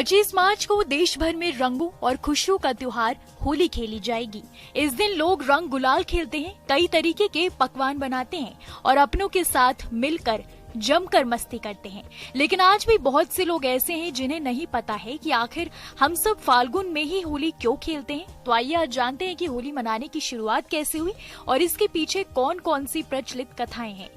25 मार्च को देश भर में रंगों और खुशियों का त्योहार होली खेली जाएगी। इस दिन लोग रंग गुलाल खेलते हैं, कई तरीके के पकवान बनाते हैं और अपनों के साथ मिलकर जमकर मस्ती करते हैं। लेकिन आज भी बहुत से लोग ऐसे हैं जिन्हें नहीं पता है कि आखिर हम सब फाल्गुन में ही होली क्यों खेलते हैं। तो आइए आज जानते हैं कि होली मनाने की शुरुआत कैसे हुई और इसके पीछे कौन कौन सी प्रचलित कथाएं हैं।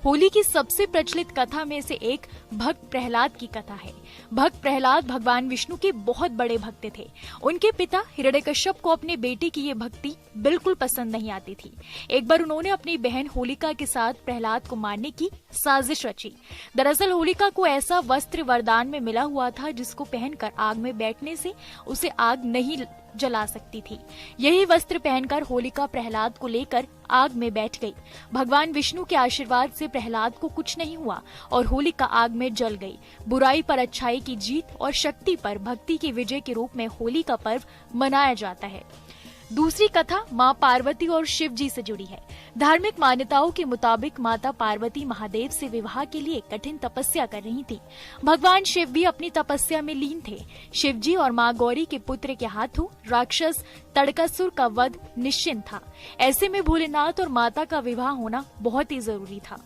होली की सबसे प्रचलित कथा में से एक भक्त प्रहलाद की कथा है। भक्त प्रहलाद भगवान विष्णु के बहुत बड़े भक्त थे। उनके पिता हिरण्यकश्यप को अपने बेटे की ये भक्ति बिल्कुल पसंद नहीं आती थी। एक बार उन्होंने अपनी बहन होलिका के साथ प्रहलाद को मारने की साजिश रची। दरअसल होलिका को ऐसा वस्त्र वरदान में मिला हुआ था जिसको पहनकर आग में बैठने से उसे आग नहीं जला सकती थी। यही वस्त्र पहनकर होलिका प्रहलाद को लेकर आग में बैठ गई। भगवान विष्णु के आशीर्वाद से प्रहलाद को कुछ नहीं हुआ और होलिका आग में जल गई। बुराई पर अच्छाई की जीत और शक्ति पर भक्ति की विजय के रूप में होली का पर्व मनाया जाता है। दूसरी कथा माँ पार्वती और शिव जी से जुड़ी है। धार्मिक मान्यताओं के मुताबिक माता पार्वती महादेव से विवाह के लिए कठिन तपस्या कर रही थी। भगवान शिव भी अपनी तपस्या में लीन थे। शिव जी और माँ गौरी के पुत्र के हाथों राक्षस तड़कासुर का वध निश्चित था। ऐसे में भोलेनाथ और माता का विवाह होना बहुत ही जरूरी था।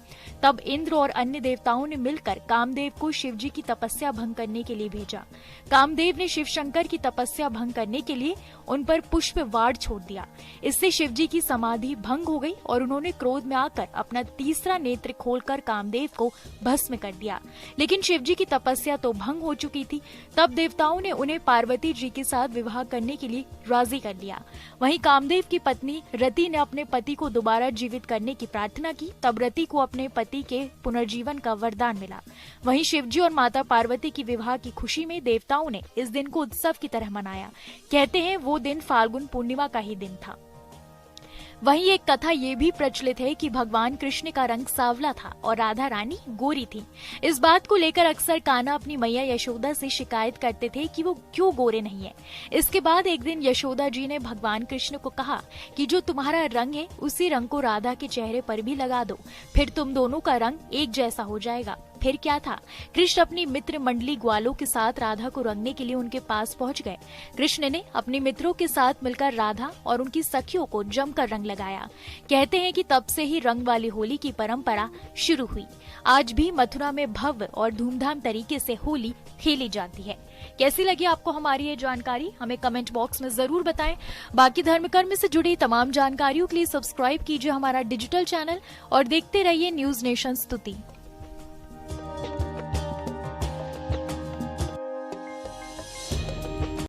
तब इंद्र और अन्य देवताओं ने मिलकर कामदेव को शिव जी की तपस्या भंग करने के लिए भेजा। कामदेव ने शिव शंकर की तपस्या भंग करने के लिए उन पर पुष्प वार छोड़ दिया। इससे शिव जी की समाधि भंग हो गई और उन्होंने क्रोध में आकर अपना तीसरा नेत्र खोलकर कामदेव को भस्म कर दिया। लेकिन शिव जी की तपस्या तो भंग हो चुकी थी। तब देवताओं ने उन्हें पार्वती जी के साथ विवाह करने के लिए राजी कर लिया। वहीं कामदेव की पत्नी रति ने अपने पति को दोबारा जीवित करने की प्रार्थना की। तब रति को अपने पति के पुनर्जीवन का वरदान मिला। वहीं शिव जी और माता पार्वती की विवाह की खुशी में देवताओं ने इस दिन को उत्सव की तरह मनाया। कहते हैं वो दिन फाल्गुन पूर्णिमा का ही दिन था। वहीं एक कथा ये भी प्रचलित है कि भगवान कृष्ण का रंग सांवला था और राधा रानी गोरी थी। इस बात को लेकर अक्सर कान्हा अपनी मैया यशोदा से शिकायत करते थे कि वो क्यों गोरे नहीं है। इसके बाद एक दिन यशोदा जी ने भगवान कृष्ण को कहा कि जो तुम्हारा रंग है उसी रंग को राधा के चेहरे पर भी लगा दो, फिर तुम दोनों का रंग एक जैसा हो जाएगा। फिर क्या था, कृष्ण अपनी मित्र मंडली ग्वालों के साथ राधा को रंगने के लिए उनके पास पहुंच गए। कृष्ण ने अपने मित्रों के साथ मिलकर राधा और उनकी सखियों को जमकर रंग लगाया। कहते हैं कि तब से ही रंग वाली होली की परंपरा शुरू हुई। आज भी मथुरा में भव्य और धूमधाम तरीके से होली खेली जाती है। कैसी लगी आपको हमारी ये जानकारी, हमें कमेंट बॉक्स में जरूर बताएं। बाकी धर्म कर्म से जुड़ी तमाम जानकारियों के लिए सब्सक्राइब कीजिए हमारा डिजिटल चैनल और देखते रहिए न्यूज नेशन स्तुति।